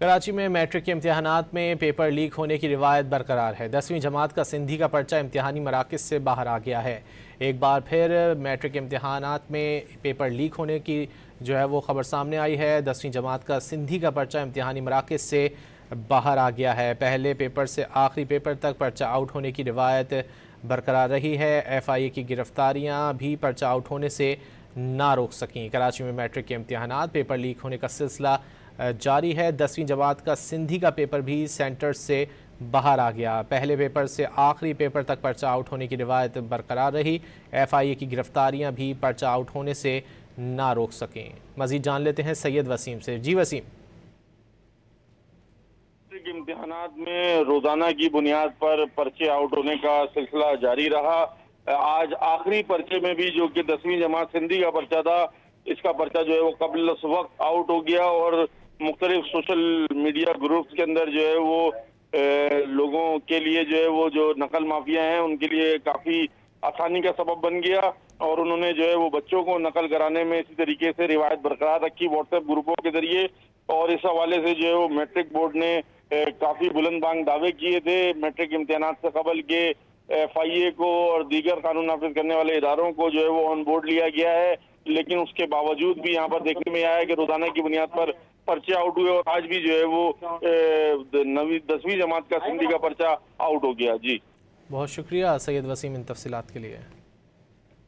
कराची में मैट्रिक के इम्तिहानात में पेपर लीक होने की रिवायत बरकरार है। 10वीं जमात का सिंधी का पर्चा इम्तिहानी मराकज़ से बाहर आ गया है। एक बार फिर मैट्रिक इम्तिहानात में पेपर लीक होने की वो ख़बर सामने आई है। 10वीं जमात का सिंधी का पर्चा इम्तिहानी मराकज़ से बाहर आ गया है। पहले पेपर से आखिरी पेपर तक पर्चा आउट होने की रिवायत बरकरार रही है। FIA की गिरफ्तारियाँ भी पर्चा आउट होने से ना रोक सकें। कराची में मैट्रिक के इम्तिहानात पेपर लीक होने का सिलसिला जारी है। 10वीं जमात का सिंधी का पेपर भी सेंटर से बाहर आ गया। पहले पेपर से आखिरी पेपर तक पर्चा आउट होने की रिवायत बरकरार रही। FIA की गिरफ्तारियां भी पर्चा आउट होने से ना रोक सकें। मजीद जान लेते हैं सैयद वसीम से। जी वसीम। इम्तिहानात में रोजाना की बुनियाद पर पर्चे आउट होने का सिलसिला जारी रहा। आज आखिरी पर्चे में भी जो कि 10वीं जमात सिंधी का पर्चा था, इसका पर्चा जो है वो कबल वक्त आउट हो गया और मुख्तलिफ सोशल मीडिया ग्रुप्स के अंदर जो है वो लोगों के लिए जो है वो जो नकल माफिया हैं उनके लिए काफी आसानी का सबब बन गया और उन्होंने जो है वो बच्चों को नकल कराने में इसी तरीके से रिवायत बरकरार रखी व्हाट्सएप ग्रुपों के जरिए। और इस हवाले से जो है वो मैट्रिक बोर्ड ने काफी बुलंद बांग दावे किए थे। मैट्रिक इम्तिहानात से कबल के FIA को और दीगर कानून नाफिज करने वाले इदारों को जो है वो ऑन बोर्ड लिया गया है, लेकिन उसके बावजूद भी यहाँ पर देखने में आया है कि रोजाना की बुनियाद पर पर्चे आउट हुए और आज भी जो है वो 10वीं जमात का सिंधी का पर्चा आउट हो गया। जी बहुत शुक्रिया सैयद वसीम इन तफसीलात के लिए।